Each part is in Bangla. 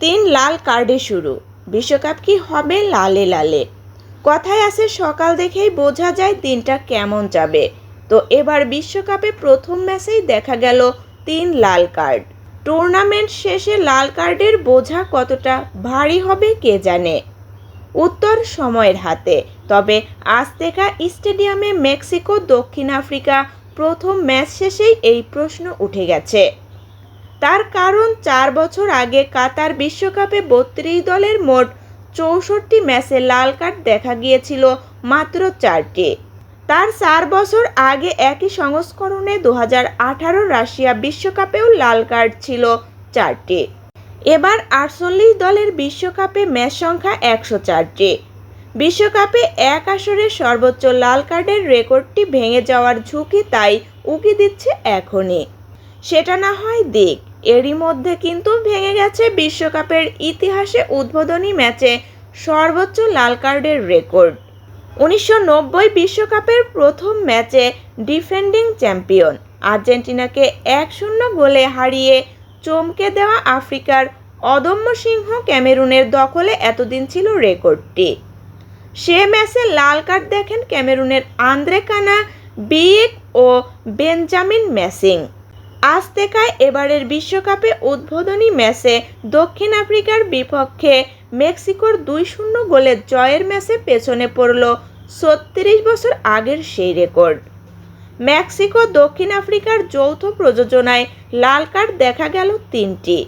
তিন লাল কার্ডে শুরু। বিশ্বকাপ কি হবে লালে লালে? কথায় আছে সকাল দেখেই বোঝা যায় দিনটা কেমন যাবে। তো এবার বিশ্বকাপে প্রথম ম্যাচেই দেখা গেল তিন লাল কার্ড। টুর্নামেন্ট শেষে লাল কার্ডের বোঝা কতটা ভারী হবে কে জানে। উত্তর সময়ের হাতে। তবে আজতেকা স্টেডিয়ামে মেক্সিকো দক্ষিণ আফ্রিকা প্রথম ম্যাচ শেষেই এই প্রশ্ন উঠে গেছে। তার কারণ 4 বছর আগে কাতার বিশ্বকাপে 32 দলের মোট 64 ম্যাচে লাল কার্ড দেখা গিয়েছিল মাত্র 4টি। তার 4 বছর আগে একই সংস্করণে 2018 রাশিয়া বিশ্বকাপেও লাল কার্ড ছিল 4টি। এবার 48 দলের বিশ্বকাপে ম্যাচ সংখ্যা 104টি। বিশ্বকাপে এক আসরে সর্বোচ্চ লাল কার্ডের রেকর্ডটি ভেঙে যাওয়ার ঝুঁকি তাই উকি দিচ্ছে এখনই। সেটা না হয় দিক, এরই মধ্যে কিন্তু ভেঙে গেছে বিশ্বকাপের ইতিহাসে উদ্বোধনী ম্যাচে সর্বোচ্চ লাল কার্ডের রেকর্ড। 1990 বিশ্বকাপের প্রথম ম্যাচে ডিফেন্ডিং চ্যাম্পিয়ন আর্জেন্টিনাকে 1-0 গোলে হারিয়ে চমকে দেওয়া আফ্রিকার অদম্য সিংহ ক্যামেরুনের দখলে এতদিন ছিল রেকর্ডটি। সে ম্যাচে লাল কার্ড দেখেন ক্যামেরুনের আন্দ্রে কানা বিয়েক ও বেঞ্জামিন ম্যাসিং। আজতেকায় এবারের বিশ্বকাপে উদ্বোধনী ম্যাচে দক্ষিণ আফ্রিকার বিপক্ষে মেক্সিকোর 2-0 গোলের জয়ের ম্যাচে পেছনে পড়ল 36 বছর আগের সেই রেকর্ড। মেক্সিকো দক্ষিণ আফ্রিকার যৌথ প্রযোজনায় লাল কার্ড দেখা গেল 3টি।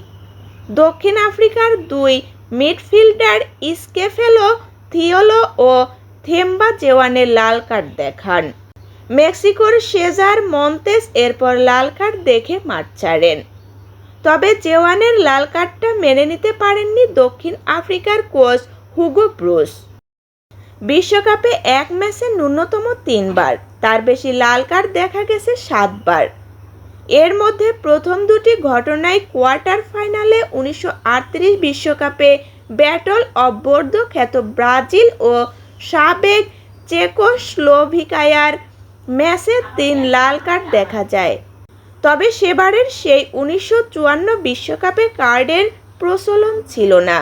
দক্ষিণ আফ্রিকার দুই মিডফিল্ডার স্কেফেলো থিওলো ও থেম্বা জেওয়ানের লাল কার্ড দেখান। মেক্সিকোর সেজার মন্তেস এরপর লাল কার্ড দেখে মাঠ ছাড়েন। তবে জেওয়ানের লাল কার্ডটা মেনে নিতে পারেননি দক্ষিণ আফ্রিকার কোচ হুগো ব্রুস। বিশ্বকাপে এক ম্যাচে ন্যূনতম 3 বার, তার বেশি লাল কার্ড দেখা গেছে 7 বার। এর মধ্যে প্রথম দুটি ঘটনায় কোয়ার্টার ফাইনালে 1938 বিশ্বকাপে ব্যাটল অব বোর্দো খ্যাত ব্রাজিল ও সাবেক চেকোস্লোভাকিয়ার ম্যাচে 3 লাল কার্ড দেখা যায়। তবে সেবারের সেই 1954 বিশ্বকাপে কার্ডের প্রচলন ছিল না।